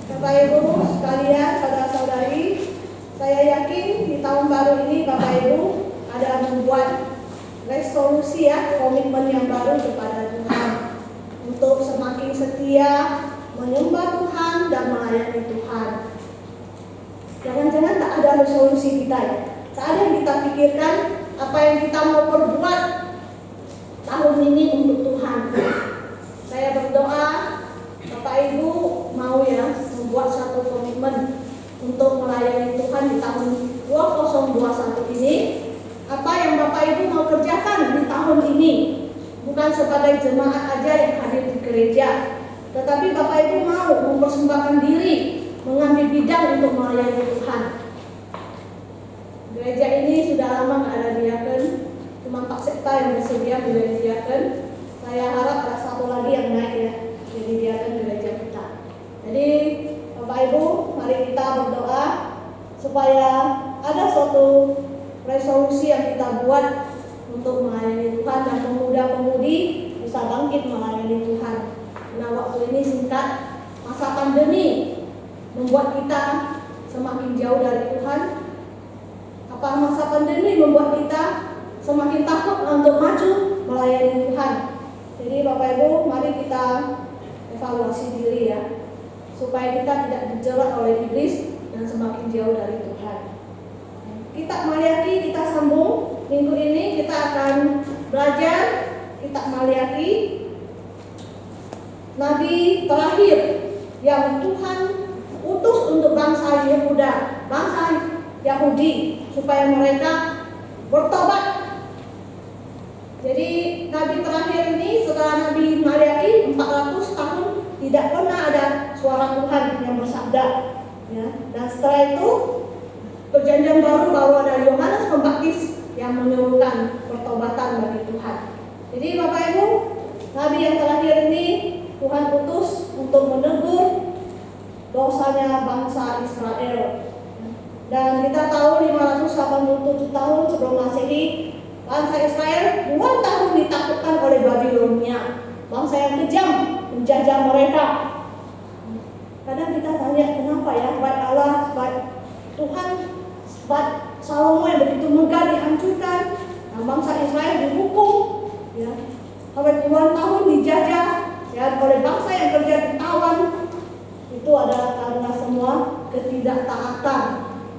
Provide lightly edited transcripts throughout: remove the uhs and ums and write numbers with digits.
Bapak Ibu sekalian, saudara-saudari, saya yakin di tahun baru ini Bapak Ibu ada membuat resolusi komitmen yang baru kepada Tuhan untuk semakin setia menyembah Tuhan dan melayani Tuhan. Jangan-jangan tak ada resolusi kita ya. Tak ada yang kita pikirkan apa yang kita mau perbuat tahun ini untuk Tuhan. Saya berdoa Bapak Ibu mau membuat satu komitmen untuk melayani Tuhan di tahun 2021 ini. Apa yang Bapak Ibu mau kerjakan di tahun ini, bukan sebagai jemaat aja yang hadir di gereja, tetapi Bapak Ibu mau mempersembahkan diri, mengambil bidang untuk melayani Tuhan. Gereja ini sudah lama nggak ada diaken, cuma Pak Sekta yang bersedia menjadi diaken. Saya harap ada satu lagi yang naik jadi diaken gereja kita. Jadi Bapak Ibu, mari kita berdoa supaya ada suatu resolusi yang kita buat untuk melayani Tuhan dan pemuda-pemudi bisa bangkit melayani Tuhan. Nah, waktu ini singkat, masa pandemi membuat kita semakin jauh dari Tuhan. Apa masa pandemi membuat kita semakin takut untuk maju melayani Tuhan? Jadi Bapak Ibu, mari kita evaluasi diri supaya kita tidak dijerat oleh iblis dan semakin jauh dari Tuhan. Kitab Maliaki kita sambung. Minggu ini kita akan belajar Kitab Maliaki, nabi terakhir yang Tuhan utus untuk bangsa Yehuda, bangsa Yahudi, supaya mereka bertobat. Jadi nabi terakhir ini setelah Nabi Maliaki 400 tahun tidak pernah ada suara Tuhan yang bersabda. Dan setelah itu Perjanjian baru ada Yohanes Pembaptis yang menyerukan pertobatan bagi Tuhan. Jadi Bapak Ibu, nabi yang terakhir ini Tuhan utus untuk menegur dosanya bangsa Israel. Dan kita tahu 587 tahun sebelum Masehi, bangsa Israel 2 tahun ditakutkan oleh Babilonia, bangsa yang kejam menjajah mereka. Kadang kita tanya kenapa baik Allah, baik Tuhan, baik Salomo yang begitu megah dihancurkan, bangsa Israel dihukum, sampai puluhan tahun dijajah oleh bangsa yang kerja ditawan. Itu adalah karena semua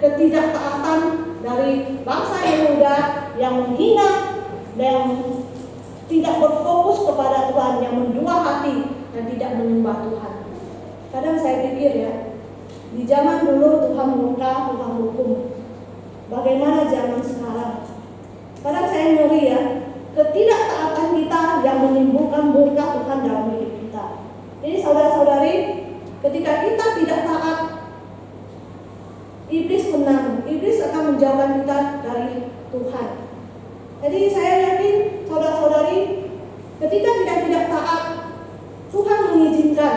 ketidaktaatan dari bangsa Yehuda yang menghina dan tidak berfokus kepada Tuhan, yang mendua hati dan tidak menyembah Tuhan. Kadang saya pikir di zaman dulu Tuhan murka, Tuhan hukum. Bagaimana zaman sekarang? Kadang saya ngeri ketidaktaatan kita yang menimbulkan murka Tuhan dalam hidup kita. Jadi saudara-saudari, ketika kita tidak taat, iblis menang. Iblis akan menjauhkan kita dari Tuhan. Jadi saya yakin saudara-saudari, ketika kita tidak taat, Tuhan mengizinkan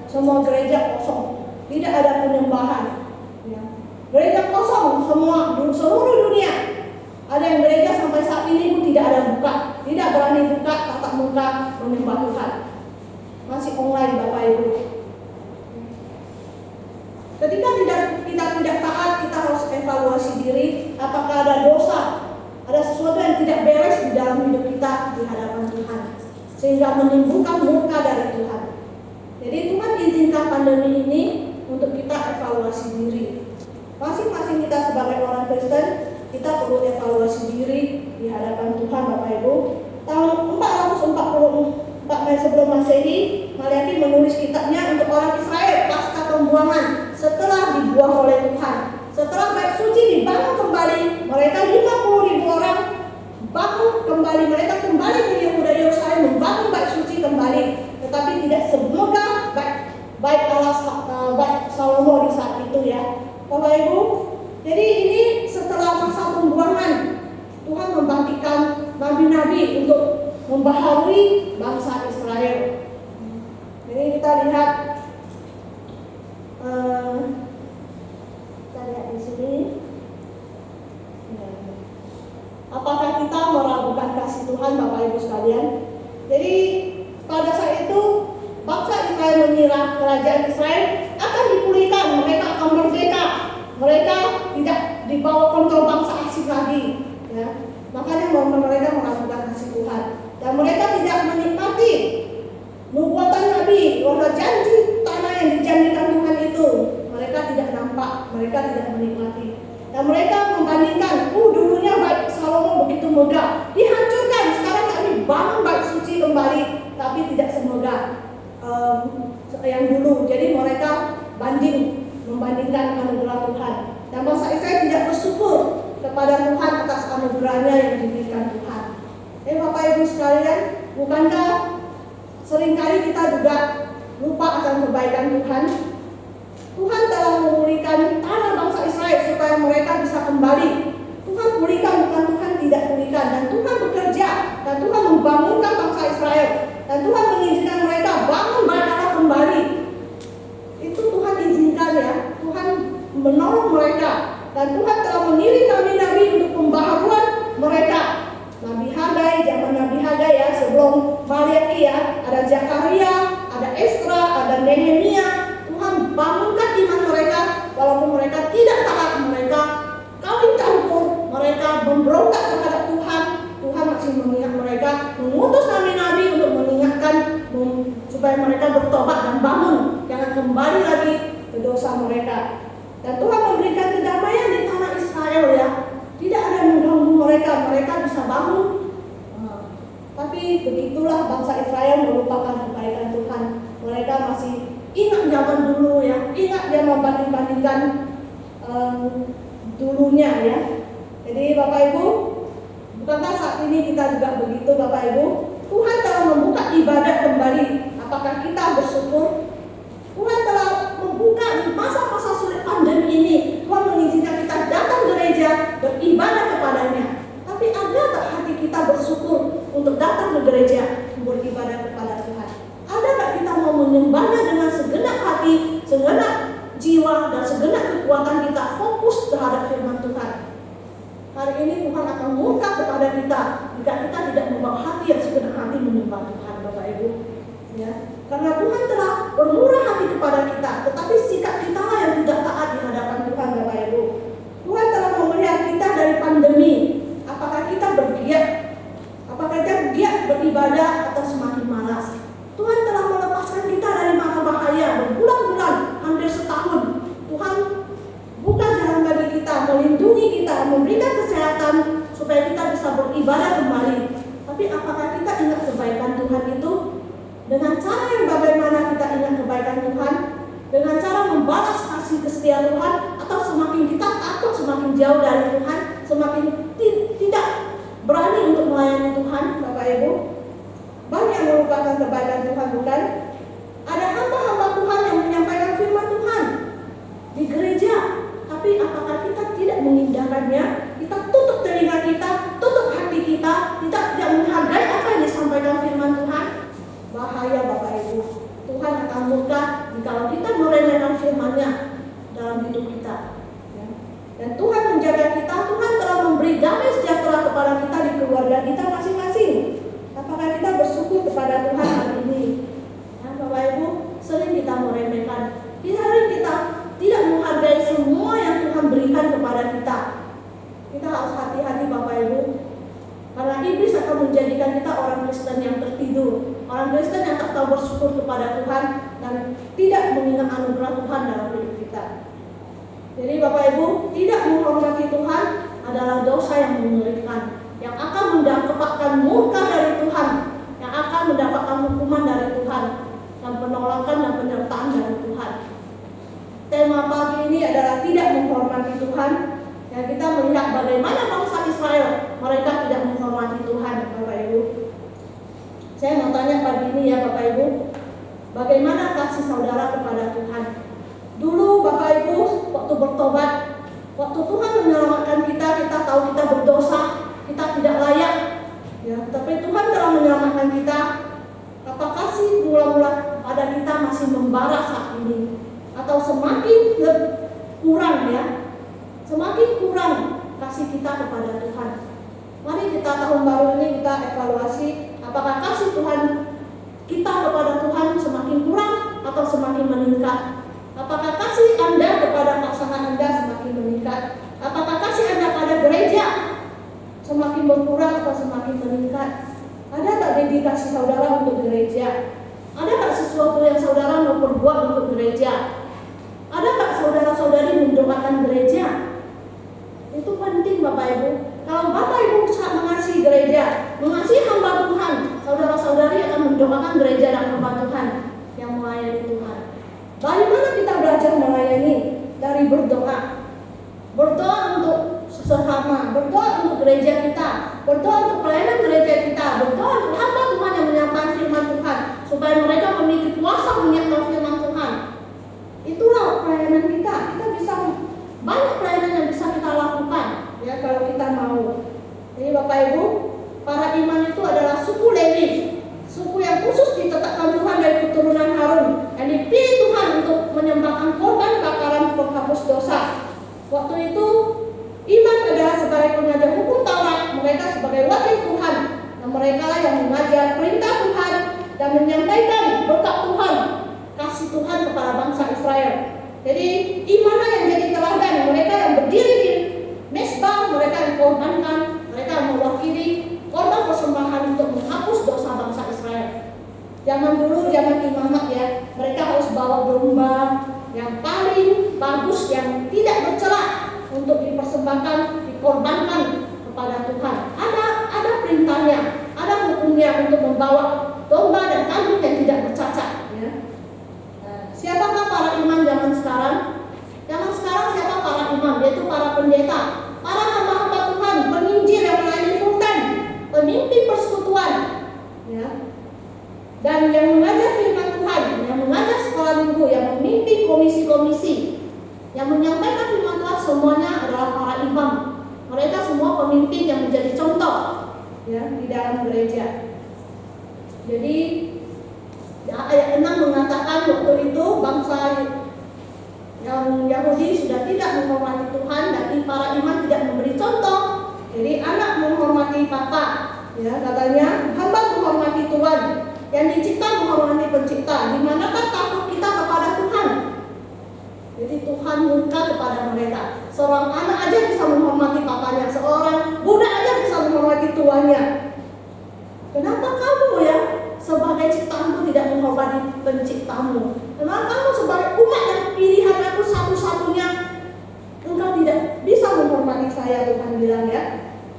semua gereja kosong, tidak ada penyembahan. Gereja kosong semua di seluruh dunia. Ada yang gereja sampai saat ini pun tidak ada buka, tidak berani buka tatap muka menyembah Tuhan. Masih online Bapak Ibu. Ketika kita tidak taat, kita harus evaluasi diri. Apakah ada dosa, ada sesuatu yang tidak beres di dalam hidup kita di hadapan Tuhan, sehingga menimbulkan murka dari Tuhan. Jadi Tuhan izinkan pandemi ini untuk kita evaluasi diri. Masing-masing kita sebagai orang Kristen, kita perlu evaluasi diri di hadapan Tuhan Bapak Ibu. Tahun 444 sebelum Masehi, Maliaki menulis kitabnya untuk orang Israel pasca pembuangan setelah dibuang oleh Tuhan. Setelah bait suci dibangun kembali, mereka 50.000 orang bangun kembali, mereka kembali ke Yehuda Yerusalem membangun bait suci kembali, tetapi tidak semegah bait Allah, bait Salomo di saat itu Bapak Ibu. Jadi ini setelah masa pembuangan, Tuhan membangkitkan nabi-nabi untuk membaharui bangsa Israel. Jadi kita lihat di sini. Apakah kita meragukan kasih Tuhan Bapak Ibu sekalian? Jadi pada saat itu bangsa Israel mengira kerajaan Israel akan dipulihkan, mereka akan merdeka, mereka tidak dibawa kontrol bangsa asing lagi, ya. Makanya mereka meragukan kasih Tuhan dan mereka tidak menikmati nubuatan Nabi, bahwa janji tanah yang dijanjikan Tuhan itu mereka tidak nampak, mereka tidak menikmati. Dan mereka membandingkan, dulunya bait Salomo begitu megah, dihancurkan, sekarang kami bangun bait suci kembali, tapi tidak semegah yang dulu. Jadi mereka membandingkan anugerah Tuhan. Dan bangsa Israel tidak bersyukur kepada Tuhan atas anugerahnya yang diberikan Tuhan. Bapak Ibu sekalian, bukankah seringkali kita juga lupa akan kebaikan Tuhan? Tuhan telah memulihkan tanah bangsa Israel supaya mereka bisa kembali. Tuhan pulihkan, bukan Tuhan tidak pulihkan. Dan Tuhan bekerja, dan Tuhan membangunkan bangsa Israel. Dan Tuhan mengizinkan mereka bangun bait Allah kembali. Itu Tuhan izinkan, ya. Tuhan menolong mereka. Dan Tuhan telah mengirim nabi-nabi untuk pembaharuan mereka. Nabi Hagai, zaman Nabi Hagai, ya, sebelum Maliaki, ya, ada Zakaria, ada Esra, ada Nehemia. Tuhan bangunkan iman mereka, walaupun mereka tidak taat, mereka kawin campur, mereka memberontak terhadap Tuhan. Tuhan masih mengingat mereka, mengutus nabi-nabi untuk mengingatkan supaya mereka bertobat dan bangun, jangan kembali lagi ke dosa mereka. Dan Tuhan memberikan kedamaian di tanah Israel, ya. Tidak ada yang mengganggu mereka, mereka bisa bangun. Tapi begitulah bangsa Israel melupakan kebaikan Tuhan. Mereka masih ingat zaman dulu, ya, ingat dia membanding-bandingkan dulunya, ya. Jadi Bapak Ibu, bukankah saat ini kita juga begitu, Bapak Ibu? Tuhan telah membuka ibadah kembali. Apakah kita bersyukur? Tuhan telah membuka di masa-masa sulit pandemi ini. Tuhan mengizinkan kita datang gereja, beribadah kepadanya. Tapi ada tak hati kita bersyukur untuk datang ke gereja, beribadah kepada Tuhan? Ada tak kita mau menyembahnya dengan segenap hati, segenap jiwa, dan segenap kekuatan kita fokus terhadap firman Tuhan? Hari ini Tuhan akan murka kepada kita jika kita tidak membawa hati yang segenap hati menyembah Tuhan, Bapak Ibu, ya. Karena Tuhan telah bermurah hati kepada kita, tetapi sikap kita yang tidak taat di hadapan Tuhan, Bapak Ibu. Tuhan telah memelihara kita dari pandemi. Apakah kita bergiat? Apakah kita giat beribadah atau semakin malas? Tuhan telah melepaskan kita dari mara bahaya berbulan-bulan, hampir setahun. Tuhan buka jalan bagi kita, melindungi kita, memberikan kesehatan supaya kita bisa beribadah kembali. Tapi apakah kita ingat kebaikan Tuhan itu? Dengan cara yang bagaimana kita ingat kebaikan Tuhan? Dengan cara membalas kasih setia Tuhan, atau semakin kita takut, semakin jauh dari Tuhan, semakin tidak berani untuk melayani Tuhan, Bapak Ibu? Banyak yang melupakan kebaikan Tuhan, bukan? Ada hamba-hamba Tuhan yang menyampaikan firman Tuhan di gereja, tapi apakah kita tidak mengindahkannya? Kita tutup telinga kita, tutup hati kita, kita tidak menghargai apa yang disampaikan firman Tuhan. Bahaya, Bapak Ibu. Tuhan akan murka jika kita meremehkan firman-Nya dalam hidup kita, ya. Dan Tuhan menjaga kita. Tuhan telah memberi damai sejahtera kepada kita di keluarga kita masing-masing. Apakah kita bersyukur kepada Tuhan hari ini? Nah, Bapak Ibu, sering kita meremehkan. Sering kita tidak menghargai semua yang Tuhan berikan kepada kita. Kita harus hati-hati, Bapak Ibu, karena iblis akan menjadikan kita orang Kristen yang tertidur, orang Kristen yang tak tahu bersyukur kepada Tuhan dan tidak mengingat anugerah Tuhan dalam hidup kita. Jadi Bapak Ibu, tidak menghormati Tuhan adalah dosa yang mengerikan, yang akan mendapatkan murka dari Tuhan, yang akan mendapatkan hukuman dari Tuhan, dan penolakan dan penyertaan dari Tuhan. Tema pagi ini adalah tidak menghormati Tuhan. Ya, kita melihat bagaimana bangsa Israel, mereka tidak menghormati Tuhan, Bapak Ibu. Saya mau tanya pagi ini, ya Bapak Ibu, bagaimana kasih saudara kepada Tuhan? Dulu Bapak Ibu, waktu bertobat, waktu Tuhan menyelamatkan kita, kita tahu kita berdosa, kita tidak layak, ya. Tapi Tuhan telah menyelamatkan kita. Apa kasih mula-mula pada kita masih membara saat ini, atau semakin kurang, ya? Semakin kurang kasih kita kepada Tuhan. Mari kita tahun baru ini kita evaluasi, apakah kasih Tuhan kita kepada Tuhan semakin kurang atau semakin semakin berkurang atau semakin meningkat? Ada tak dedikasi saudara untuk gereja? Ada tak sesuatu yang saudara mau perbuat untuk gereja? Ada tak saudara-saudari mendoakan gereja? Itu penting Bapak Ibu. Kalau Bapak Ibu mengasihi gereja, mengasihi hamba Tuhan, saudara-saudari akan mendoakan gereja dan hamba Tuhan yang melayani Tuhan. Dari mana kita belajar melayani? Dari berdoa. Berdoa untuk sesama, berdoa untuk gereja kita, berdoa untuk pelayanan gereja kita, berdoa untuk hamba Tuhan yang menyampaikan firman Tuhan, supaya mereka memiliki kuasa menyiapkan firman Tuhan. Itulah pelayanan kita. Kita bisa banyak pelayanan yang bisa kita lakukan, ya, kalau kita mau. Jadi Bapak Ibu, para imam itu adalah suku Lewi, suku yang khusus ditetapkan Tuhan dari keturunan Harun, yang dipilih Tuhan untuk menyembahkan korban bakaran penghapus dosa. Waktu itu imam adalah sebagai pengajar hukum Taurat, mereka sebagai wakil Tuhan, dan mereka yang mengajar perintah Tuhan dan menyampaikan berkat Tuhan, kasih Tuhan kepada bangsa Israel. Jadi imamlah yang jadi teladan, mereka yang berdiri di mesbah, mereka yang korbankan, mereka yang mewakili korban persembahan untuk menghapus dosa bangsa Israel. Zaman dulu, zaman imamat ya, mereka harus bawa domba yang paling bagus, yang tidak bercela untuk dipersembahkan, dikorbankan kepada Tuhan. Ada perintahnya, ada hukumnya untuk membawa domba dan kambing yang tidak bercacat. Ya. Siapakah para imam zaman sekarang? Zaman sekarang siapa para imam? Yaitu para pendeta, para hamba-hamba Tuhan, penginjil yang melayani full time, pemimpin persekutuan, ya. Dan yang mengajar firman Tuhan, yang mengajar sekolah minggu, yang memimpin komisi-komisi, yang menyampaikan firman Tuhan, semuanya adalah para imam. Mereka semua pemimpin yang menjadi contoh, ya, di dalam gereja. Jadi ayat 6 mengatakan waktu itu bangsa yang Yahudi sudah tidak menghormati Tuhan, dan para imam tidak memberi contoh. Jadi anak menghormati papa, ya, katanya hamba menghormati Tuhan, yang dicipta menghormati pencipta. Di manakah takut kita kepada Tuhan? Jadi Tuhan murka kepada mereka. Seorang anak aja bisa menghormati papanya, seorang budak aja bisa menghormati tuannya. Kenapa kamu ya sebagai ciptaanku tidak menghormati penciptamu? Kenapa kamu sebagai umat yang pilihan aku satu-satunya, engkau tidak bisa menghormati saya? Tuhan bilang, ya,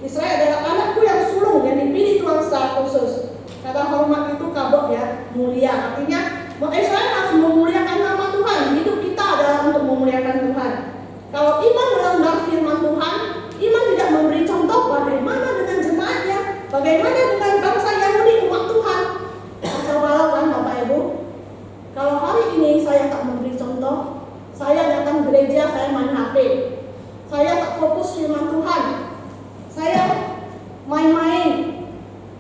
Israel adalah anakku yang sulung, yang dipilih Tuhan secara khusus. Kata hormat itu kabok, ya, mulia. Artinya Israel harus memuliakan nama Tuhan. Hidup kita adalah untuk memuliakan Tuhan. Kalau iman melanggar firman Tuhan, iman tidak memberi contoh bagaimana dengan jemaatnya, bagaimana dengan bangsa Yahudi, umat Tuhan. Kacau balau kan Bapak Ibu? Kalau hari ini saya tak memberi contoh, saya datang gereja, saya main HP, saya tak fokus firman Tuhan, saya main-main.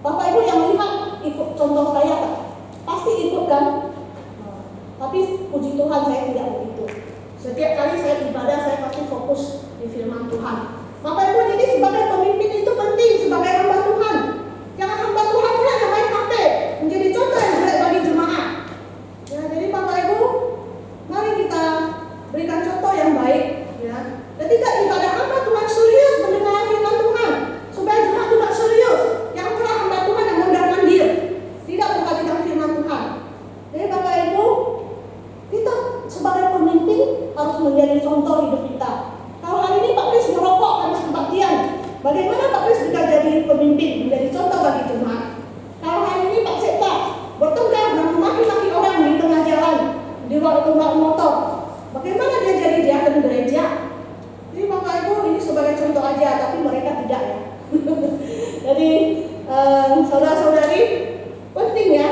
Bapak Ibu yang lihat ikut contoh saya tak? Pasti ikut kan? Tapi puji Tuhan saya tidak begitu. Setiap kali saya ibadah, saya pasti fokus di firman Tuhan. Bapak Ibu, jadi sebagai pemimpin itu penting, sebagai hamba Tuhan. Jangan hamba Tuhan pula yang main HP, menjadi contoh yang jelek bagi jemaat. Ya, jadi Bapak Ibu, mari kita berikan contoh yang baik. Ya. Ketika ibadah hamba Tuhan serius mendengar firman Tuhan, supaya jemaat juga serius. Yang telah hamba Tuhan yang mondar-mandir, tidak perhatikan firman Tuhan. Jadi Bapak Ibu, kita sebagai pemimpin harus menjadi contoh hidup kita. Kalau hari ini Pak Kris merokok habis kebaktian, bagaimana Pak Kris bisa jadi pemimpin, menjadi contoh bagi jemaat? Kalau hari ini Pak Sekta bertengkar dan memaki-maki orang di tengah jalan, di waktu motor, bagaimana dia jadi diaken gereja? Jadi Bapak Ibu, ini sebagai contoh aja, tapi mereka tidak, ya. Jadi saudara-saudari, penting, ya.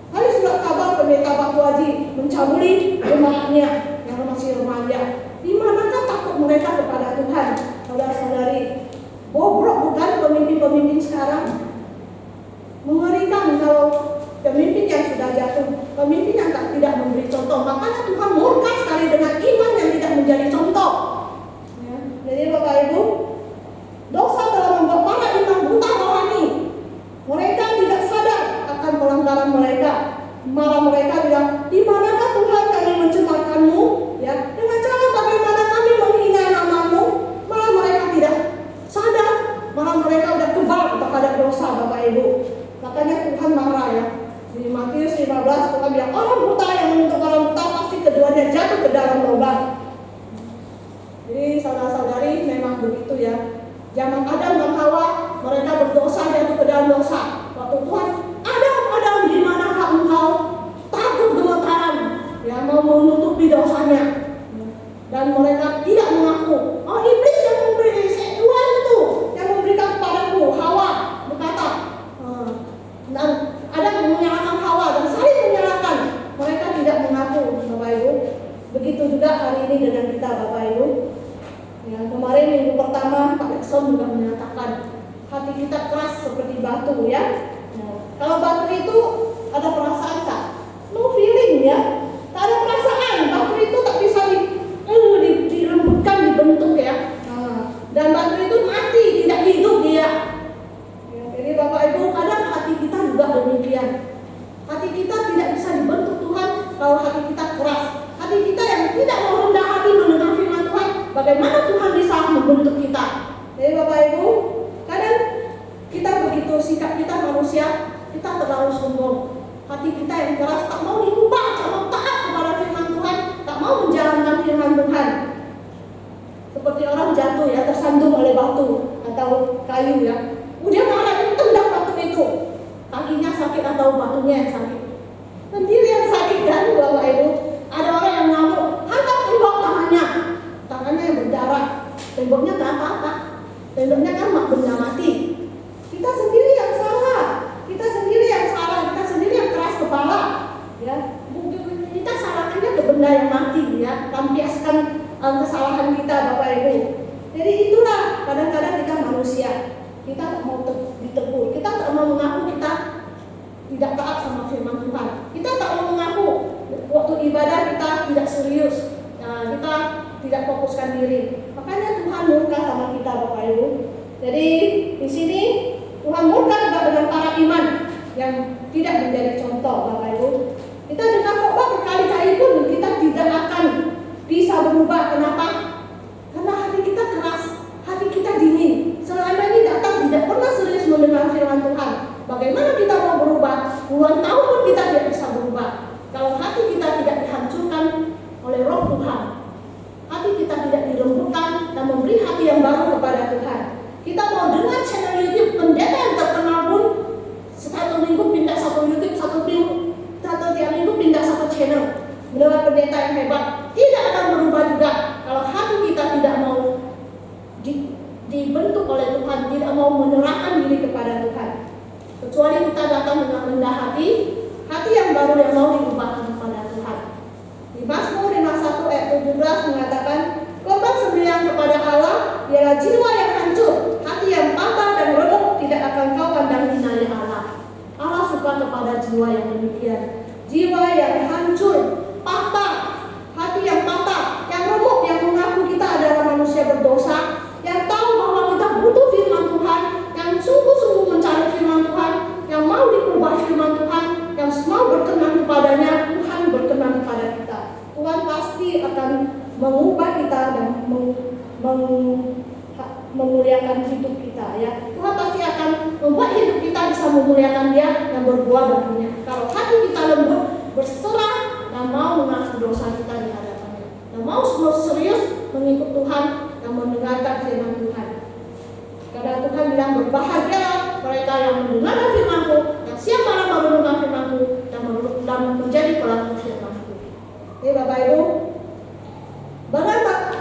Hari surat kabar pendeta Batu Haji mencabuli jemaatnya yang masih remaja. Di manakah takut mereka kepada Tuhan? Saudara-saudari, bobrok bukan pemimpin-pemimpin sekarang? Mengerikan kalau pemimpin yang sudah jatuh, pemimpin yang tidak memberi contoh. Makanya Tuhan murka sekali dengan iman yang tidak menjadi contoh. Ya. Jadi Bapak Ibu, dosa telah membuat para imam buta rohani. Mereka tidak sadar akan pelanggaran mereka. Malah mereka bilang, di manakah Tuhan kami mencemarkanmu? Ya, dengan cara bagaimana kami menghina namamu? Malah mereka tidak sadar, malah Matius 15 Tuhan bilang orang buta yang menuntut orang buta pasti keduanya jatuh ke dalam lubang. Jadi saudara-saudari memang begitu ya. Zaman Adam dan Hawa mereka berdosa jatuh ke dalam dosa. Waktu Tuhan, Adam di manakah engkau? Takut gemetaran, ya mau menutupi dosanya. Dan mereka tidak mengaku. Oh, iblis yang memberi Tuhan itu yang memberikan kepadaku. Hawa berkata, dan Adam menyalahkan Hawa dan saling menyalahkan. Mereka tidak mengaku, Bapak Ibu. Begitu juga hari ini dengan kita, Bapak Ibu. Ya, kemarin minggu pertama Pak Lekson juga menyatakan hati kita keras seperti batu ya. Kalau batu itu ada perasaan tak? No feeling ya. Tak ada perasaan. Batu itu tak bisa dirembutkan, dibentuk ya. Dan batu itu mati, tidak hidup dia. Ya, jadi Bapak Ibu kadang hati kita juga demikian. Hati kita tidak bisa dibentuk Tuhan kalau hati kita keras. Hati kita yang tidak mau rendah hati mendengar firman Tuhan. Bagaimana Tuhan bisa membentuk kita? Jadi Bapak Ibu, kadang kita begitu sikap kita manusia, kita terlalu sombong. Hati kita yang keras tak mau diubah, tak mau taat kepada firman Tuhan, tak mau menjalankan firman Tuhan. Seperti orang jatuh ya, tersandung oleh batu atau kayu ya. Dia marah, tendang batu itu. Kakinya sakit atau batunya yang sakit? Sendiri yang sakit kan Bapak Ibu. Ada orang yang ngamuk, hantam tembok tangannya yang berdarah. Temboknya tak apa-apa. Temboknya kan benda mati. Kita sendiri yang salah. Kita sendiri yang salah. Kita sendiri yang keras kepala. Ya, kita salahkannya ke benda yang mati ya. Lampiaskan kesalahan kita Bapak Ibu. Jadi itulah kadang-kadang kita manusia. Kita tak mau ditegur. Kita tak mau mengaku kita tidak taat sama firman Tuhan. Kita tak mau mengaku waktu ibadah kita tidak serius. Kita tidak fokuskan diri. Makanya Tuhan murka sama kita Bapak Ibu. Jadi di sini Tuhan murka juga dengan para iman yang tidak menjadi contoh Bapak Ibu. Kita dengar khotbah berkali-kali pun kita tidak akan bisa berubah. Kenapa? Karena hati kita keras, hati kita dingin. Selama ini datang tidak pernah serius mendengar firman Tuhan. Bagaimana kita mau berubah? Puluhan tahun pun kita tidak bisa berubah. Kalau hati kita tidak dihancurkan oleh Roh Tuhan, hati kita tidak dirembukan dan memberi hati yang baru kepada Tuhan. Kita mau dengar channel YouTube pendeta yang terkenal pun satu minggu pindah satu YouTube, satu tiap minggu pindah satu channel. Mendengar pendeta yang hebat, tidak akan berubah juga kalau hati kita tidak mau dibentuk oleh Tuhan, tidak mau menyerahkan diri kepada Tuhan. Kecuali kita datang dengan rendah hati yang baru yang mau diubahkan kepada Tuhan. Di Mazmur 51 ayat 17 mengatakan, korban sembahyang kepada Allah ialah jiwa yang hancur, hati yang patah dan remuk tidak akan kau pandangi naya Allah. Allah suka kepada jiwa yang demikian, jiwa yang hancur, patah, hati yang patah, yang remuk, yang mengaku kita adalah manusia berdosa, yang tahu bahwa kita butuh firman Tuhan, yang sungguh-sungguh mencari firman Tuhan, yang mau diubah firman Tuhan, yang mau berkenan kepadanya. Tuhan berkenan kepada kita. Tuhan pasti akan mengubah kita dan memuliakan hidup kita ya. Tuhan pasti akan membuat hidup kita bisa memuliakan Dia dan berbuah baginya. Kalau hati kita lembut, berserah dan mau mengaku dosa kita di hadapannya, dan mau serius mengikut Tuhan dan mendengarkan firman Tuhan. Karena Tuhan bilang berbahagialah mereka yang mendengarkan firman-Ku, yang siap malam mendengar firman-Ku dan menjadi pelaku firman-Ku. Oke Bapak Ibu,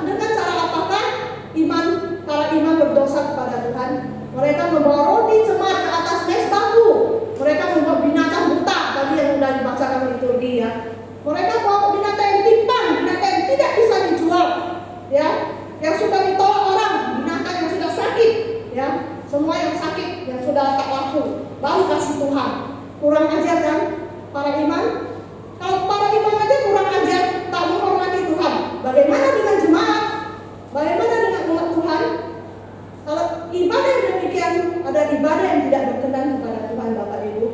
dengan cara apakah para iman berdosa kepada Tuhan? Mereka membawa roti cemar ke atas mezbahku. Mereka membawa binatang buta tadi yang sudah dibacakan liturgi ya. Mereka bawa binatang yang timpang, binatang yang tidak bisa dijual, ya, yang sudah ditolak orang, binatang yang sudah sakit, ya, semua yang sakit, yang sudah tak laku, baru kasih Tuhan. Kurang ajar kan para iman? Kalau para iman aja kurang ajar, tak menghormati Tuhan. Bagaimana dengan jemaat? Bagaimana dengan umat Tuhan? Kalau ibadah yang demikian, ada ibadah yang tidak berkenan kepada Tuhan Bapak Ibu.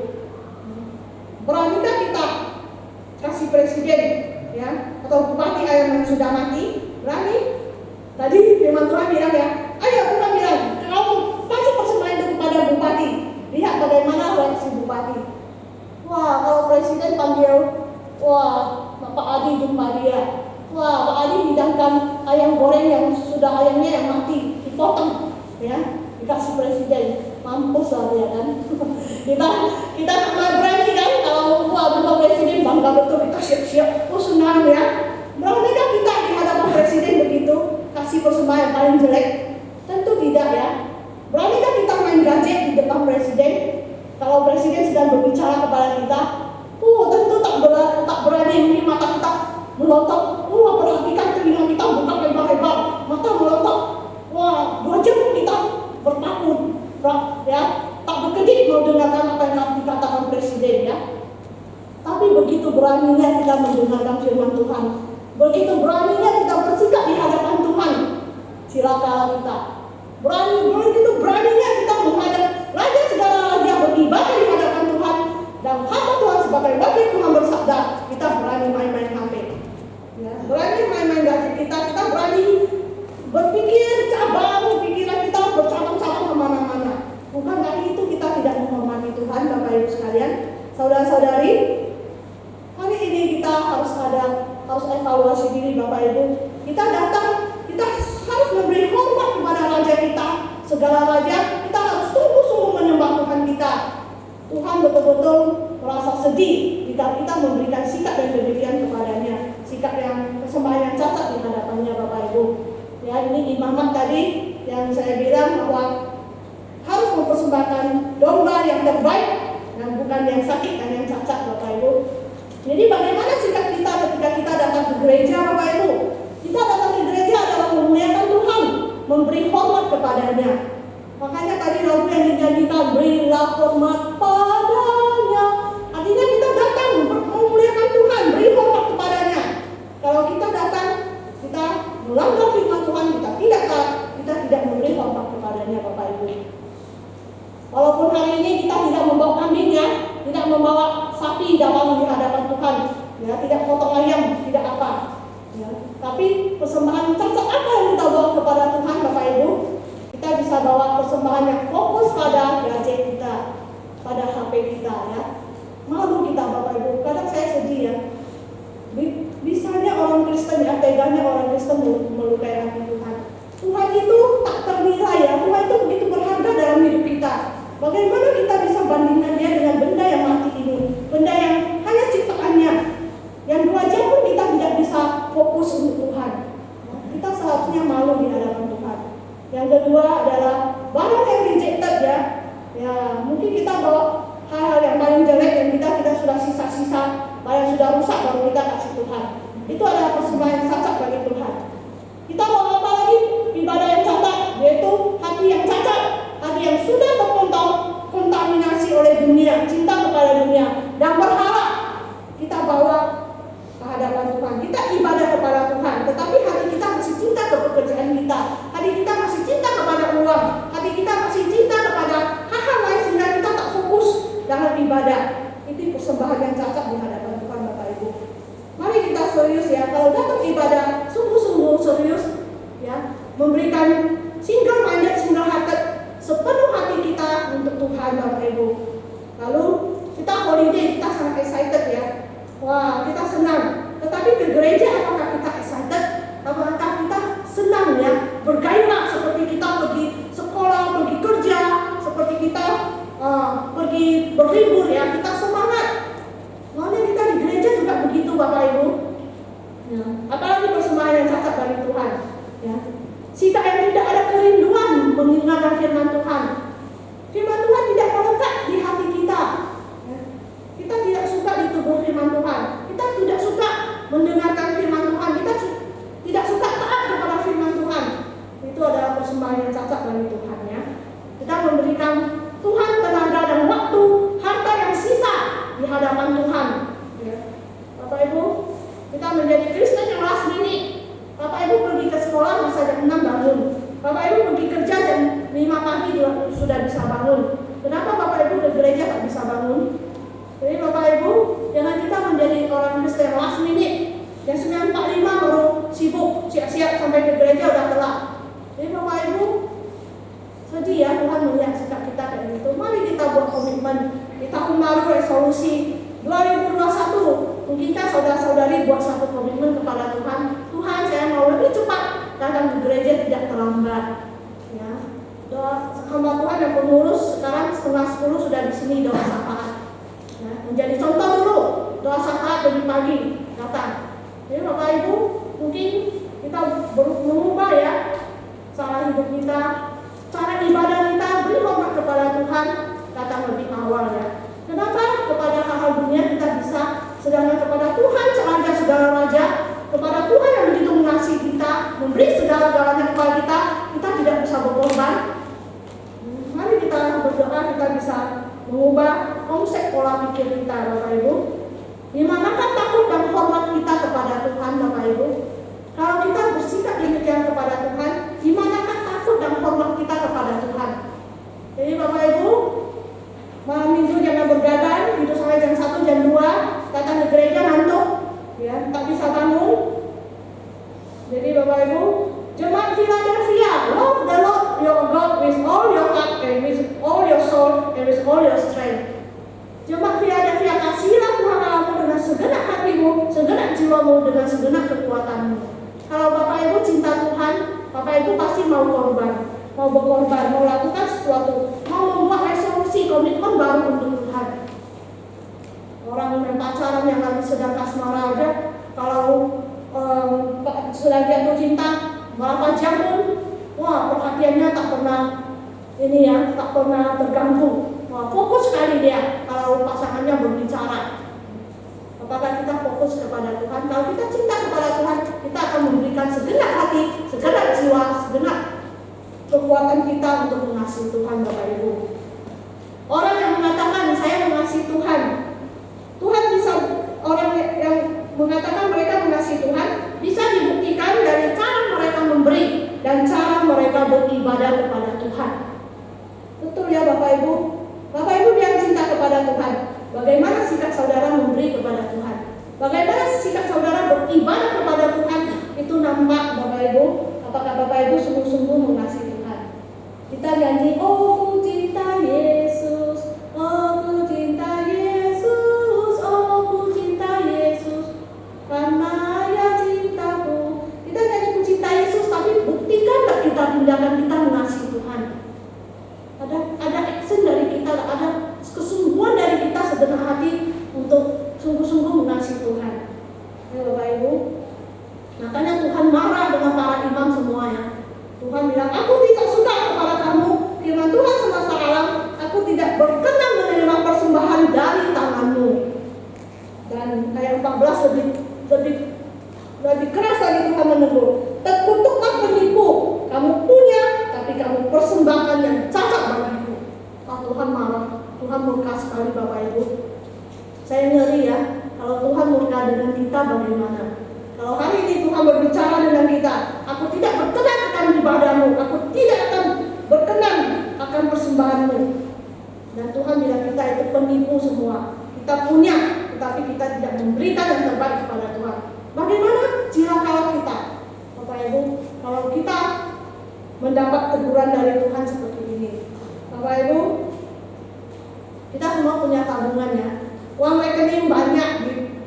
Beranikah kita kasih presiden, ya, atau bupati yang sudah mati? Berani? Tadi firman Tuhan bilang ya, ayo Tuhan bilang, kamu kasih persembahan itu kepada bupati. Lihat bagaimana reaksi bupati. Wah, kalau Wah, Bapak Adi jumpa dia. Wah, Pak Adi hidangkan ayam goreng yang sudah ayamnya yang mati, dipotong, ya, dikasih presiden. Mampus lah dia kan. kita nggak berani kan kalau mau jumpa presiden, bangga betul, kita siap-siap. Oh senang ya. Beranekah kita di hadapan presiden begitu, kasih persembahan yang paling jelek? Tentu tidak ya. Beranekah kita main gadget di depan presiden? Kalau presiden sedang berbicara kepada kita, tentu tak berani, ini mata kita melotot. Perhatikan telinga kita buka lebar-lebar, mata melotot. Wah, 2 jam kita bertakun, ya, tak berkedip mau dengarkan apa yang dikatakan presiden ya. Tapi begitu beraninya kita mendengarkan firman Tuhan, begitu beraninya kita bersikap di hadapan Tuhan, silakan kita. Begitu beraninya kita menghadap Raja segala raja, beribadah di hadapan Tuhan, dan hamba Tuhan sebagai wakil Tuhan bersabda, kita berani main-main HP. Ya, berani main-main gadget kita berani berpikir cabang, pikiran kita bercabang-cabang kemana-mana. Bukan dari itu kita tidak menghormati Tuhan, Bapak Ibu sekalian, saudara-saudari. Hari ini kita harus evaluasi diri, Bapak Ibu. Kita datang, kita harus memberi hormat kepada Raja kita, segala raja. Kita harus sungguh-sungguh menyembah Tuhan kita. Tuhan betul-betul merasa sedih jika kita memberikan sikap yang demikian kepadanya, sikap yang persembahan yang cacat di hadapannya, Bapak Ibu. Ya, ini imamat tadi yang saya bilang bahwa harus mempersembahkan domba yang terbaik dan bukan yang sakit dan yang cacat, Bapak Ibu. Jadi bagaimana sikap kita ketika kita datang ke gereja, Bapak Ibu? Kita datang ke gereja adalah memuliakan Tuhan, memberi hormat kepadanya. Makanya tadi lagu yang dinyanyikan, berilah hormat padanya. Artinya kita datang memuliakan Tuhan, beri hormat kepadanya. Kalau kita datang, kita melanggar firman Tuhan, kita tidak memberi hormat kepadanya, Bapak Ibu. Walaupun hari ini kita tidak membawa kambing ya, tidak membawa sapi dalam di hadapan Tuhan, ya, tidak potong ayam, tidak apa. Ya. Tapi persembahan cacat apa yang kita bawa kepada Tuhan, Bapak Ibu? Kita bisa bawa persembahan yang fokus pada gadget kita, pada HP kita ya. Malu kita, Bapak Ibu. Kadang saya sedih ya. Bisanya orang Kristen ya, teganya orang Kristen melukai hati Tuhan. Tuhan itu tak ternilai ya. Tuhan itu begitu berharga dalam hidup kita. Bagaimana kita bisa bandingkan dia dengan benda yang mati ini, benda yang hanya ciptaannya, yang 2 jam pun kita tidak bisa fokus untuk Tuhan. Kita seharusnya malu di hadapan Tuhan. Yang kedua adalah barang yang rejected ya. Ya, mungkin kita bawa hal-hal yang paling jelek dan kita sudah sisa-sisa, yang sudah rusak baru kita kasih Tuhan. Itu adalah persembahan yang cacat bagi Tuhan. Kita bawa apa lagi? Ibadah yang cacat, yaitu hati yang cacat, hati yang sudah terkontaminasi oleh dunia, cinta kepada dunia, dan berharap kita bawa ke hadapan Tuhan. Kita ibadah kepada Tuhan, tetapi hati kita masih cinta ke pekerjaan kita, hati kita masih cinta kepada uang, hati kita masih cinta kepada hal-hal lain sehingga kita tak fokus dalam ibadah. Itu persembahan yang cacat di hadapan Tuhan, Bapak Ibu. Mari kita serius ya, kalau datang ibadah sungguh-sungguh serius ya, memberikan single-minded, single-hearted, sepenuh hati kita untuk Tuhan, Bapak Ibu. Lalu kita holiday, kita sangat excited ya. Wah, kita senang. Tetapi ke gereja apakah kita excited? Apakah kita senang ya, bergairah seperti kita pergi sekolah, pergi kerja, seperti kita pergi berlibur ya, kita semangat. Makanya kita di gereja juga begitu, Bapak Ibu. Ya. Apalagi persembahan yang cacat bagi Tuhan. Ya. Sikap yang tidak ada kerinduan mendengarkan firman Tuhan. Firman Tuhan tidak melekat di hati kita. Ya. Kita tidak suka ditegur firman Tuhan. Kita tidak suka mendengarkan firman Tuhan. Kita tidak suka taat kepada firman Tuhan. Itu adalah persembahan yang cacat bagi Tuhan ya. Kita memberikan Tuhan tenaga dan waktu, harta yang sisa di hadapan Tuhan. Ya. Bapak Ibu, kita menjadi Kristen yang last minute. Bapak Ibu pergi ke sekolah bisa jam 6 bangun. Bapak Ibu pergi kerja jam 5 pagi sudah bisa bangun. Kenapa Bapak Ibu ke gereja tak bisa bangun? Jadi Bapak Ibu, jangan kita menjadi orang Kristen last minute. Yang 9.45 baru sibuk, siap-siap sampai ke gereja udah telat. Jadi Bapak Ibu, sedih ya Tuhan melihat sikap kita kayak gitu. Mari kita buat komitmen di tahun baru resolusi 2021 mungkinkah saudara-saudari buat satu komitmen kepada Tuhan, Tuhan saya mau lebih cepat datang ke gereja, tidak terlambat. Ya, doa hamba Tuhan yang pengurus sekarang 9:30 sudah di sini doa syafaat. Ya, menjadi contoh dulu doa syafaat lebih pagi datang. Jadi Bapak Ibu, mungkin kita mengubah ya cara hidup kita, cara ibadah kita, beri hormat kepada Tuhan, datang lebih awal ya. Kenapa? Kepada hal-hal dunia kita bisa, sedangkan kepada Tuhan seraja segala raja, kepada Tuhan yang begitu mengasihi kita, memberi segala-galanya kepada kita, kita tidak bisa berkorban. Mari kita berdoa, kita bisa mengubah konsep pola pikir kita, Bapak Ibu. Di manakah takut dan hormat kita kepada Tuhan, Bapak Ibu? Kalau kita bersikap demikian kepada Tuhan, di manakah takut dan hormat kita kepada Tuhan? Jadi Bapak Ibu, malam minggu jangan bergadang, itu sampai jam 1, jam 2, datang ke gereja ngantuk, ya, tak bisa bangun. Jadi Bapak Ibu, jemaat Philadelphia, love the Lord your God with all your heart and with all your soul and with all your strength. Jemaat Philadelphia, kasihilah Tuhan Allahmu dengan segenap hatimu, segenap jiwamu, dengan segenap kekuatanmu. Kalau Bapak Ibu cinta Tuhan, Bapak Ibu pasti mau korban, mau berkorban, mau lakukan sesuatu, mau membuat resolusi, komitmen baru untuk Tuhan. Orang yang pacaran yang lagi sedang kasmaran aja, kalau sedang jatuh cinta, berapa jam pun, wah perhatiannya tak pernah ini ya, tak pernah terganggu. Wah, fokus sekali dia kalau pasangannya berbicara. Apakah kita fokus kepada Tuhan? Kalau kita cinta kepada Tuhan, kita akan memberikan segenap hati, segenap jiwa, segenap kekuatan kita untuk mengasihi Tuhan, Bapak Ibu. Orang yang mengatakan saya mengasihi Tuhan, Tuhan bisa, orang yang mengatakan mereka mengasihi Tuhan bisa dibuktikan dari cara mereka memberi dan cara mereka beribadah kepada Tuhan. Betul ya Bapak Ibu? Bapak Ibu yang cinta kepada Tuhan, bagaimana sikap saudara memberi kepada Tuhan? Bagaimana sikap saudara beribadah kepada Tuhan? Itu nampak Bapak Ibu. Apakah Bapak Ibu sungguh-sungguh mengasihi Tuhan? Kita nyanyi, oh ku cinta Yesus, oh ku cinta Yesus, oh ku cinta Yesus, karena ya cintaku. Kita nyanyi ku cinta Yesus, tapi buktikan tak kita tindakan kita mengasihi Tuhan? Ada action dari kita, ada kesungguhan dari kita segenap hati untuk sungguh-sungguh mengasihi Tuhan. Ya Bapak Ibu, makanya Tuhan marah dengan para imam semuanya. Tuhan bilang, aku tidak suka kepada kamu, firman Tuhan semesta alam, aku tidak berkenan menerima persembahan dari tanganmu. Dan ayat 14 lebih keras lagi Tuhan menegur, terkutuklah penipu, kamu punya, tapi kamu persembahkan yang cacat bagiku. Tuhan marah, Tuhan murka sekali Bapak Ibu. Saya ngeri ya, kalau Tuhan murka dengan kita bagaimana? Kalau hari ini Tuhan berbicara dengan kita, aku tidak berkenan akan ibadahmu, aku tidak akan berkenan akan persembahanmu. Dan Tuhan bilang kita itu penipu semua. Kita punya, tetapi kita tidak memberikan yang terbaik kepada Tuhan. Bagaimana cilakalah kita, Bapak Ibu, kalau kita mendapat teguran dari Tuhan seperti ini? Bapak Ibu, kita semua punya tabungan ya. Uang rekening banyak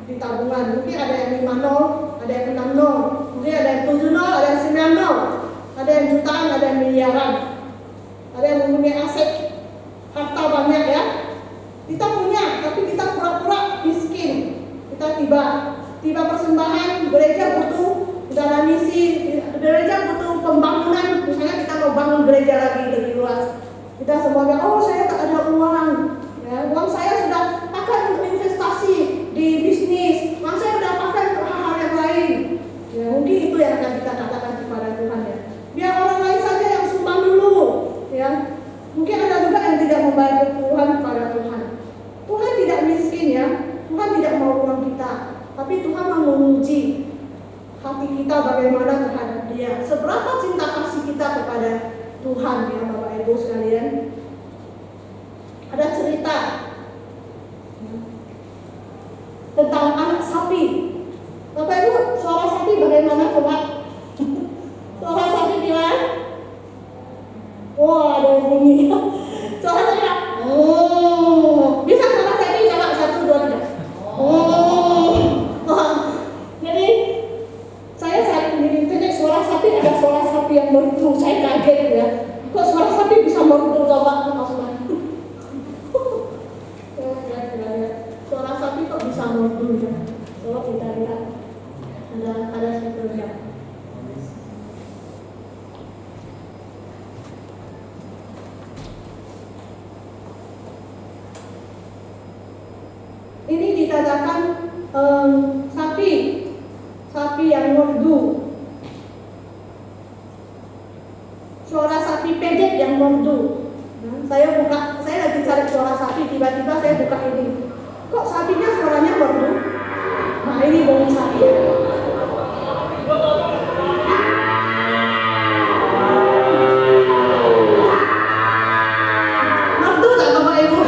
di tabungan. Mungkin ada yang 5-0, ada yang 6-0, mungkin ada yang 7-0, ada yang 9-0, ada yang jutaan, ada yang miliaran, ada yang mempunyai aset harta banyak ya. Kita punya, tapi kita pura-pura miskin. Kita tiba persembahan, gereja butuh dana misi, gereja butuh pembangunan. Misalnya kita mau bangun gereja lagi lebih luas, kita semuanya, oh saya tak ada uang ya, uang saya sudah pakai untuk investasi di bisnis, uang saya sudah pakai untuk hal-hal yang lain ya. Mungkin itu yang akan kita katakan kepada Tuhan ya, biar orang lain saja yang sumbang dulu ya. Mungkin ada juga yang tidak membayar Tuhan kepada Tuhan. Tuhan tidak miskin ya, Tuhan tidak mau uang kita, tapi Tuhan mau menguji hati kita bagaimana terhadap Dia, seberapa cinta kasih kita kepada Tuhan ya Bapak Ibu sekalian. Ada cerita tentang anak sapi. Bapak Ibu, suara sapi bagaimana coba? Suara sapi gimana? Wah, ada bunyi. Suara sapi. Oh, bisa suara sapi coba 1, 2, 3. Oh. ya. Coba kita lihat ada sebetulnya. Ini dikatakan sapi yang merdu, suara sapi pedek yang merdu. Saya lagi cari suara sapi, tiba-tiba saya buka ini. Kok sapinya suaranya merdu? Nah, ini bunyi sapi. Merdu tak Bapak Ibu?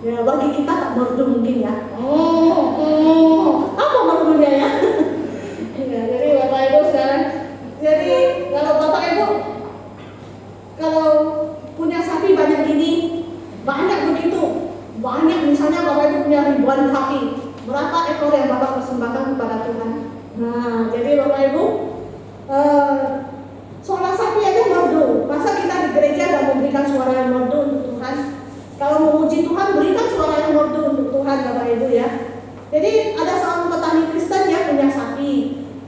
Ya, bagi kita tak merdu mungkin ya. Apa merdunya ya? Ya, jadi Bapak Ibu sekarang, jadi kalau Bapak Ibu kalau punya sapi banyak gini, banyak begitu, banyak misalnya Bapak Ibu punya ribuan sapi, berapa ekor yang Bapak persembahkan kepada Tuhan? Nah, jadi Bapak Ibu, suara sapi aja merdu, masa kita di gereja dan memberikan suara yang merdu untuk Tuhan? Kalau memuji Tuhan, berikan suara yang merdu untuk Tuhan, Bapak Ibu ya. Jadi ada seorang petani Kristen yang punya sapi,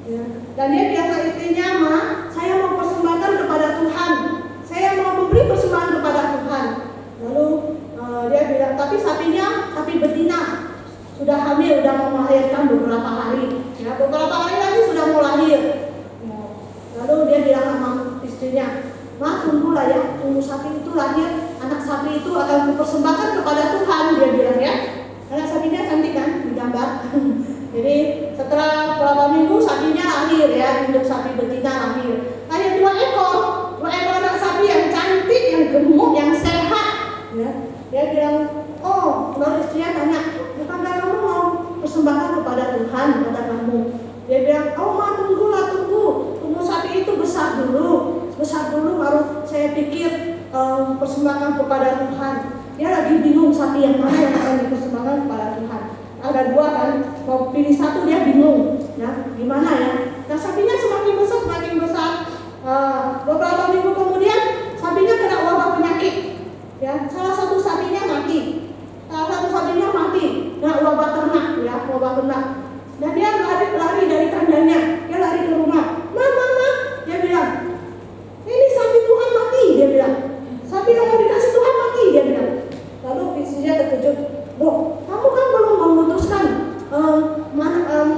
ya. Dan dia bilang ke istrinya, "Ma, saya mau persembahkan kepada Tuhan. Saya mau memberi persembahan kepada Tuhan." Lalu dia bilang, tapi sapinya sapi betina, sudah hamil, sudah mau melahirkan beberapa hari. Ya, beberapa hari lagi sudah mau lahir. Ya. Lalu dia bilang sama istrinya, "Ma, tunggulah ya, tunggu sapi itu lahir, anak sapi itu akan dipersembahkan kepada Tuhan," dia bilang ya. Anak sapinya cantik kan, digambar. Jadi setelah beberapa minggu sapinya lahir ya, induk sapi betina lahir. Lahir 2 ekor anak sapi yang cantik, yang gemuk, yang sehat. Ya. Dia bilang, "Oh," lalu istrinya tanya, "bukankah kamu mau persembahkan kepada Tuhan?" kata kamu. Dia bilang, "Oh Ma, tunggu sapi itu besar dulu baru saya pikir persembahkan kepada Tuhan." Dia lagi bingung sapi yang mana yang akan dipersembahkan kepada Tuhan. Ada 2 kan, mau pilih satu dia bingung, ya gimana ya. Nah sapinya semakin besar. Beberapa minggu kemudian sapinya kena wabah penyakit. Ya, salah satu sapinya mati. Nah, wabah ternak. Dan dia lari dari kandangnya, dia lari ke rumah. Mama, dia bilang, "Ini sapi Tuhan mati," dia bilang. "Sapi yang mau dikasih Tuhan mati," dia bilang. Lalu istrinya terkejut, "Loh, kamu kan belum memutuskan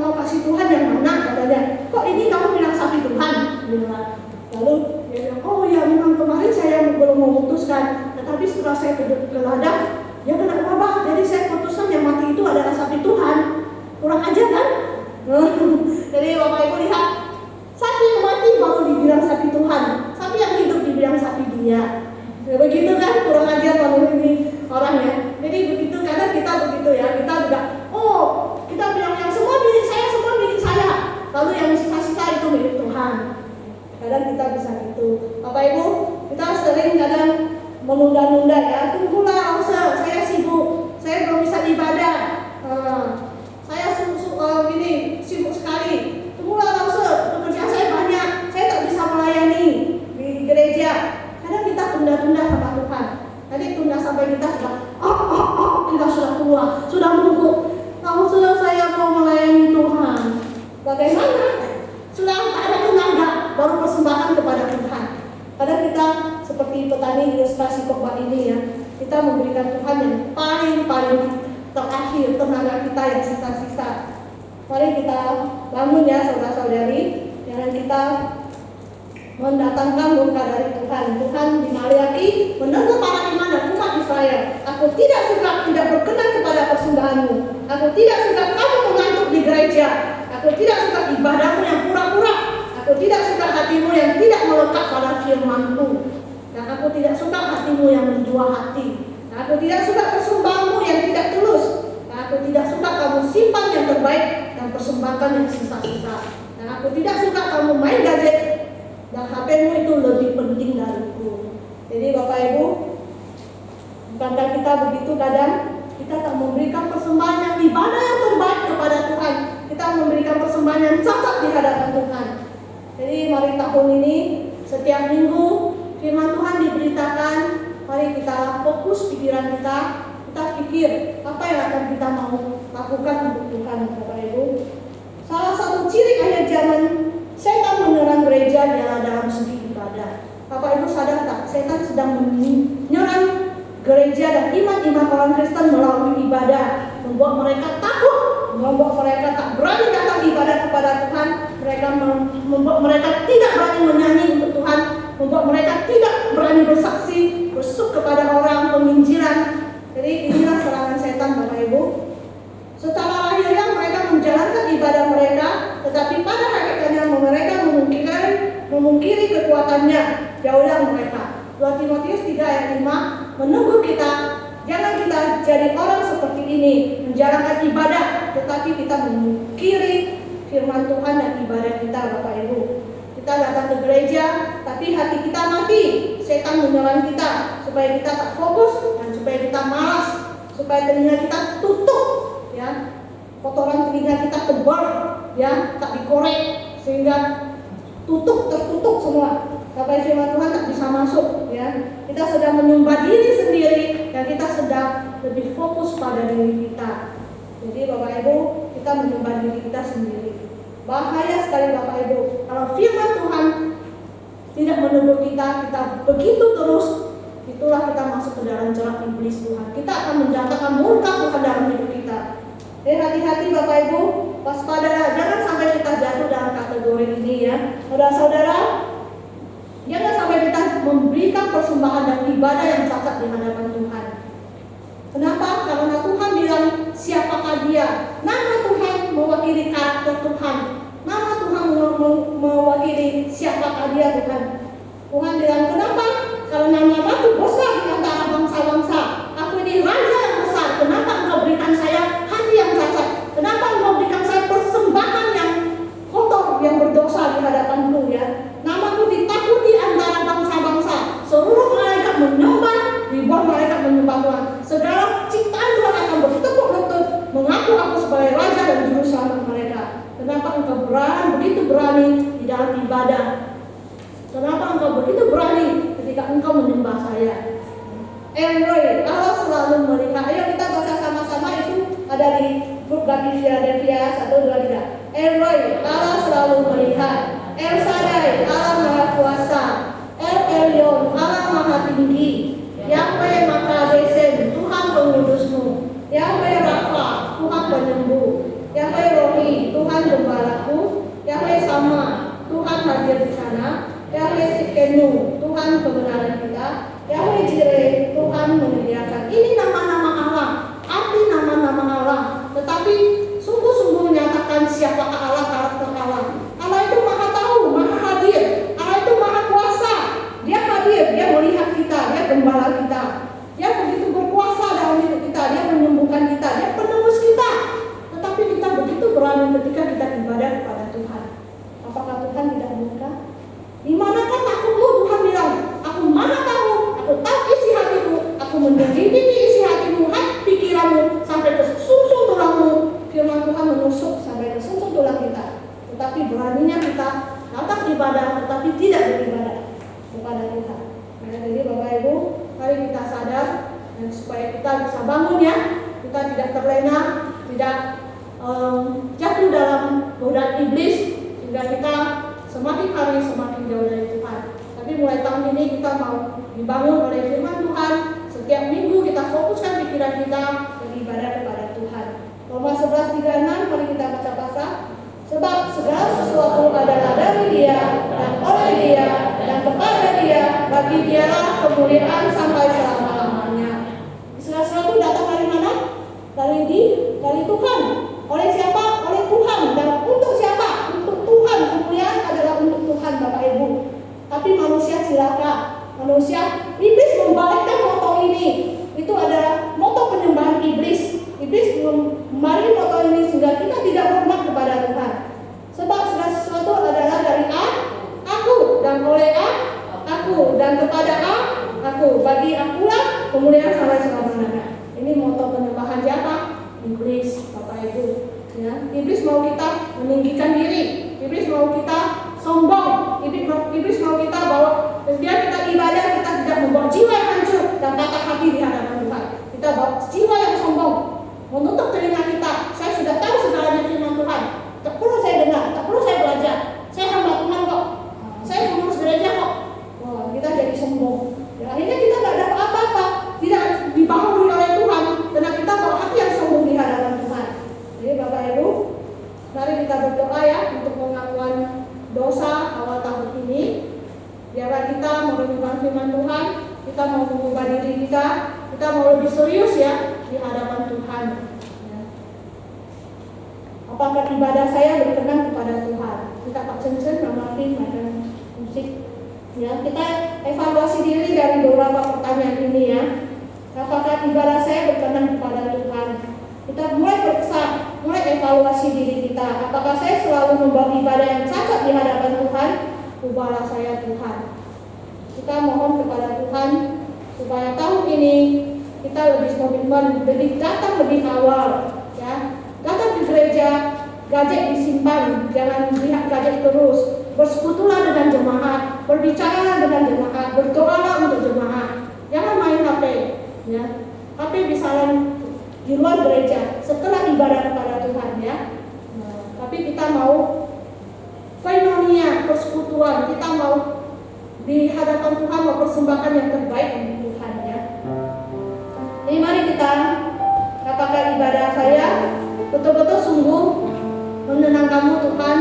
mau kasih Tuhan yang mana," katanya. "Kok ini kamu bilang sapi Tuhan?" Lalu dia bilang, "Oh ya, memang kemarin saya belum memutuskan, tetapi setelah saya ke ladang, dia kena wabah, jadi saya putuskan yang mati itu adalah sapi Tuhan." Kurang ajar kan? Jadi Bapak Ibu lihat, sapi yang mati baru dibilang sapi Tuhan, sapi yang hidup dibilang sapi dunia. Ya, begitu kan, kurang ajar kalau ini orangnya. Jadi begitu, kadang kita begitu ya, kita juga, kita bilang yang semua milik saya, lalu yang sisa-sisa itu milik Tuhan. Kadang kita bisa gitu. Bapak Ibu, kita sering kadang menunda-nunda ya, tunggulah saya sibuk, saya belum bisa ibadah, saya sibuk sekali, tunggulah pekerjaan saya banyak, saya tak bisa melayani di gereja. Kadang kita tunda-tunda sama Tuhan. Tadi tunda sampai kita sudah tua, sudah nunggu. Kamu sudah saya mau melayani Tuhan. Bagaimana? Sudah tak ada tenaga, baru persembahan kepada Tuhan. Kadang kita seperti petani ilustrasi khotbah ini ya, kita memberikan Tuhan yang paling terakhir, tenaga kita yang sisa-sisa. Mari kita bangun ya saudara-saudari, jangan kita mendatangkan murka dari Tuhan. Tuhan di Maliaki menegur para iman dan umat Israel, "Aku tidak suka, tidak berkenan kepada persembahanmu. Aku tidak suka kamu mengantuk di gereja. Aku tidak suka ibadahmu yang pura-pura. Aku tidak suka hatimu yang tidak melekat pada firman-Ku. Dan aku tidak suka hatimu yang menjual hati. Dan aku tidak suka persembahanmu yang tidak tulus. Dan aku tidak suka kamu simpan yang terbaik dan persembahkan yang sisa-sisa. Dan aku tidak suka kamu main gadget dan HP-mu itu lebih penting dariku." Jadi Bapak Ibu, bukankah kita begitu kadang? Kita tak memberikan persembahan yang ibadah yang terbaik kepada Tuhan. Kita memberikan persembahan yang cacat di hadapan Tuhan. Jadi mari tahun ini setiap minggu firman Tuhan diberitakan, mari kita fokus pikiran kita pikir apa yang akan kita mau lakukan untuk Tuhan, Bapak Ibu. Salah satu ciri akhir zaman setan menyerang gereja adalah dalam segi ibadah. Bapak Ibu sadar tak, setan sedang menyerang gereja dan iman-iman orang Kristen melalui ibadah, membuat mereka takut, membuat mereka tak berani datang ibadah kepada Tuhan, membuat mereka tidak berani menyanyi untuk Tuhan, membuat mereka tidak berani bersaksi, bersuk kepada orang, penginjilan. Jadi inilah serangan setan, Bapak Ibu. Secara lahiriah mereka menjalankan ibadah mereka, tetapi pada hakikatnya mereka memungkiri kekuatannya. Jauhlah mereka. 2 Timotius 3 ayat 5 menegur kita, jangan kita jadi orang seperti ini, menjalankan ibadah, tetapi kita memungkiri firman Tuhan dan ibadah kita, Bapak Ibu. Kita datang ke gereja, tapi hati kita mati. Setan menyerang kita supaya kita tak fokus dan supaya kita malas, supaya telinga kita tutup, ya, kotoran telinga kita tebal, ya, tak dikorek sehingga tertutup semua. Sampai firman Tuhan tak bisa masuk, ya. Kita sedang menyembah diri sendiri dan kita sedang lebih fokus pada diri kita. Jadi Bapak Ibu, kita menyembah diri kita sendiri. Bahaya sekali Bapak Ibu. Kalau firman Tuhan tidak menegur kita begitu terus, itulah kita masuk ke dalam jerat iblis Tuhan. Kita akan mendatangkan murka Tuhan dalam hidup kita. Jadi hati-hati Bapak Ibu, waspada, jangan sampai kita jatuh dalam kategori ini, ya. Saudara-saudara, jangan sampai kita memberikan persembahan dan ibadah yang cacat di hadapan Tuhan. Kenapa? Karena Tuhan bilang, siapakah dia? Nama Tuhan mewakili karakter Tuhan. Nama Tuhan mewakili siapakah dia, Tuhan. Tuhan bilang, kenapa? Karena namaku besar di antara bangsa-bangsa. Aku ini raja yang besar. Kenapa engkau berikan saya hati yang cacat? Kenapa engkau berikan saya persembahan yang kotor, yang berdosa di hadapanku, ya? Namaku ditakuti antara bangsa-bangsa. Seluruh malaikat menyembah, ribuan malaikat menyembah Tuhan. Segala ciptaan Tuhan akan bertekuk lutut mengaku aku sebagai raja dan juru selamat mereka. Kenapa engkau begitu berani di dalam ibadah? Kenapa engkau begitu berani ketika engkau menyembah saya? Elroy, Allah selalu melihat. Ayo kita baca sama-sama, itu ada di buku Philadelphia 1-2-3. Elroy, Allah selalu melihat. El Shaddai, Allah Maha Kuasa. El Elyon, Allah Maha Tinggi. Yahweh Makadesen, Tuhan pengudusmu. Yahweh Rafa, Tuhan penyembuh. Yahweh Rohi, Tuhan gembalaku. Yahweh Sama, Tuhan hadir di sana. Yahweh Sikenu, Tuhan kebenaran kita. Yahweh Jireh, Tuhan menyediakan. Ini nama-nama Allah, arti nama-nama Allah. Tetapi sungguh-sungguh menyatakan siapakah Allah, karakter Allah. Allah itu maha tahu, maha hadir. Allah itu maha kuasa. Dia hadir, dia melihat kita, dia gembala kita. Dia begitu berkuasa dalam hidup kita, dia menyembuhkan kita, dia penebus kita. Tetapi kita begitu berani ketika kita ibadah kepada Tuhan. Apakah Tuhan tidak murka? Di manakah takutmu? Tuhan bilang, aku maha tahu, aku tahu isi hatimu, aku menyelidiki isi hatimu, hati pikiranmu, sampai ke sumsum tulangmu. Firman Tuhan menusuk sampai ke sumsum tulang kita. Tetapi beraninya kita datang ibadah, tetapi tidak beribadah kepada Tuhan. Nah, jadi Bapak Ibu, mari kita sadar dan supaya kita bisa bangun, ya. Kita tidak terlena, tidak jatuh dalam godaan iblis, sehingga kita semakin hari semakin jauh dari Tuhan. Tapi mulai tahun ini kita mau dibangun oleh firman Tuhan. Setiap minggu kita fokuskan pikiran kita beribadah kepada Tuhan. Roma 11:36, mari kita baca. Sebab segala sesuatu adalah dari Dia dan oleh Dia dan kepada Dia, bagi Dialah kemuliaan sampai selama-lamanya. Segala sesuatu datang dari mana? Dari Tuhan. Oleh siapa? Oleh Tuhan. Dan untuk siapa? Untuk Tuhan. Kemuliaan adalah untuk Tuhan, Bapak Ibu. Tapi manusia cilaka. Iblis membalikkan moto ini. Itu adalah moto penyembahan iblis. Iblis memari moto ini sehingga kita tidak hormat kepada Tuhan. Sebab segala sesuatu adalah dari aku dan oleh aku dan kepada aku. Bagi akulah kemuliaan sampai selama-lamanya. Ini moto penyembahan siapa? Iblis, Bapak Ibu. Ya, iblis mau kita meninggikan diri. Iblis mau kita sombong. Iblis mau kita bahwa ketika kita ibadah kita tidak membawa jiwa yang hancur, kita patah hati di hadapan Tuhan. Kita bawa jiwa yang sombong, menutup telinga kita. Saya sudah tahu segalanya firman Tuhan. Tak perlu saya dengar, tak perlu saya belajar. Saya hamba Tuhan kok. Saya pengurus gereja kok. Wah, kita jadi sombong. Ya, akhirnya kita tidak dapat apa-apa, tidak dibangun oleh Tuhan, karena kita bawa hati yang sombong di hadapan Tuhan. Jadi Bapak Ibu, mari kita berdoa ya untuk pengakuan dosa awal tahun ini. Biarlah kita merenungkan firman Tuhan, kita mau mengubah diri kita mau lebih serius ya di hadapan Tuhan. Ya. Apakah ibadah saya berkenan kepada Tuhan? Kita Pak Cencen, Pak Martin, makan musik. Ya, kita evaluasi diri dari beberapa pertanyaan ini ya. Apakah ibadah saya berkenan kepada Tuhan? Kita mulai periksa, mulai evaluasi diri kita. Apakah saya selalu membawa ibadah yang cacat di hadapan Tuhan? Ubahlah saya Tuhan. Kita mohon kepada Tuhan supaya tahun ini kita lebih komitmen, lebih datang lebih awal, ya. Datang ke gereja, gadget disimpan, jangan lihat gadget terus. Bersekutulah dengan jemaat, berbicara dengan jemaat, berdoalah untuk jemaat. Jangan main HP, ya. HP bisa di luar gereja setelah ibadah kepada Tuhan, ya. Nah, tapi kita mau koinonia, persekutuan, kita mau di hadapan Tuhan mempersembahkan yang terbaik untuk Tuhan, ya. Jadi mari kita, apakah ibadah saya betul-betul sungguh menyenangkanmu Tuhan?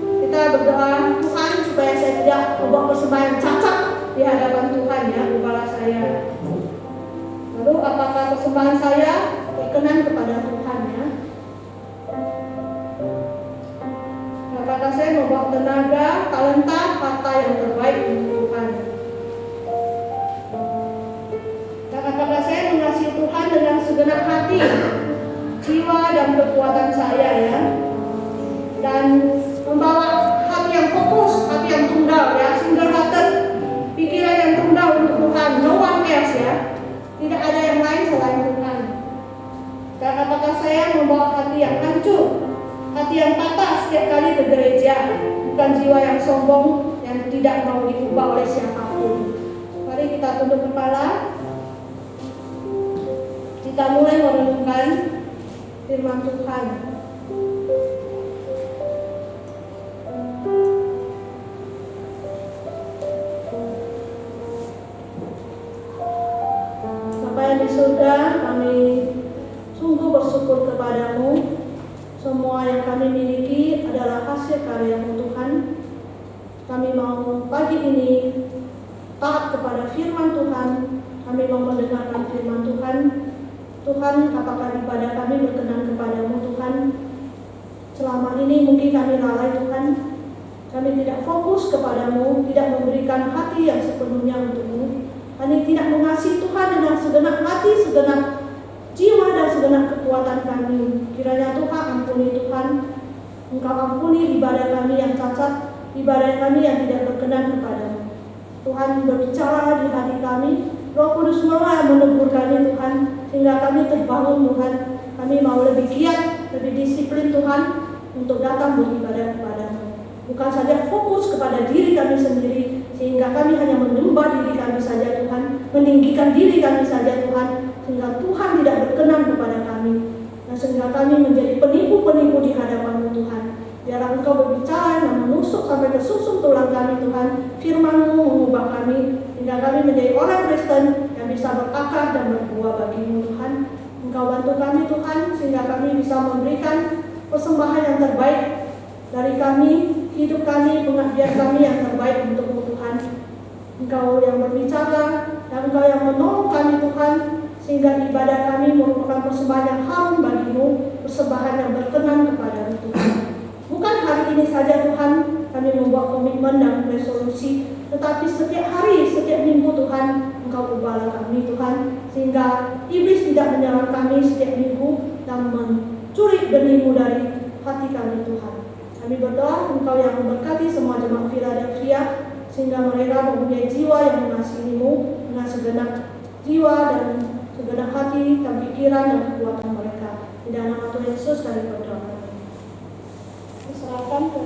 Kita berdoa, Tuhan, supaya saya tidak membawa persembahan cacat di hadapan Tuhan, ya, ubahlah saya. Lalu apakah persembahan saya berkenan kepada Tuhan, ya? Apakah saya membawa tenaga, talenta, harta yang terbaik untuk Tuhan? Dan apakah saya mengasihi Tuhan dengan segenap hati, jiwa dan kekuatan saya, ya? Dan membawa hati yang fokus, hati yang tunggal, ya, single hearted, pikiran yang tunggal untuk Tuhan, no one else, ya. Tidak ada yang lain selain Tuhan. Dan apakah saya membawa hati yang hancur, hati yang patah setiap kali ke gereja, bukan jiwa yang sombong yang tidak mau diubah oleh siapapun. Mari kita tunduk kepala, kita mulai merenungkan firman Tuhan. Bapa yang di surga, kami sungguh bersyukur kepadamu. Semua yang kami miliki adalah hasil karya-Mu Tuhan. Kami mau pagi ini taat kepada firman Tuhan. Kami mau mendengarkan firman Tuhan. Tuhan, apakah ibadah kami berkenan kepadamu Tuhan? Selama ini mungkin kami lalai Tuhan. Kami tidak fokus kepadamu, tidak memberikan hati yang sepenuhnya untukmu. Kami tidak mengasihi Tuhan dengan segenap hati, segenap jiwa dan segenap kekuatan kami. Kiranya Tuhan ampuni Tuhan. Engkau ampuni ibadah kami yang cacat, ibadah kami yang tidak berkenan kepadamu. Tuhan berbicara di hati kami. Roh Kudus yang menegur kami Tuhan, sehingga kami terbangun Tuhan. Kami mau lebih giat, lebih disiplin Tuhan untuk datang beribadah kepadamu. Bukan saja fokus kepada diri kami sendiri, sehingga kami hanya menyembah diri kami saja Tuhan, meninggikan diri kami saja Tuhan, sehingga Tuhan tidak berkenan kepada kami. Dan sehingga kami menjadi penipu-penipu di hadapan-Mu Tuhan. Biarlah Engkau berbicara dan menusuk sampai ke susuk tulang kami Tuhan. Firman-Mu mengubah kami, hingga kami menjadi orang Kristen yang bisa berakar dan berbuah bagi-Mu Tuhan. Engkau bantu kami Tuhan, sehingga kami bisa memberikan persembahan yang terbaik dari kami, hidup kami, pengabdian kami yang terbaik untuk-Mu Tuhan. Engkau yang berbicara dan Engkau yang menolong kami Tuhan, sehingga ibadah kami merupakan persembahan yang harum bagi-Mu, persembahan yang berkenan kepada-Mu Tuhan. Bukan hari ini saja Tuhan kami membuat komitmen dan resolusi, tetapi setiap hari, setiap minggu Tuhan, Engkau ubahlah kami Tuhan, sehingga iblis tidak menyerang kami setiap minggu dan mencuri benih-Mu dari hati kami Tuhan. Kami berdoa Engkau yang memberkati semua jemaat Philadelphia, sehingga mereka mempunyai jiwa yang mengasihi-Mu dengan segenap jiwa dan segenap hati dan pikiran dan kekuatan mereka. Di dalam nama Tuhan Yesus kami berdoa. Diserahkan ke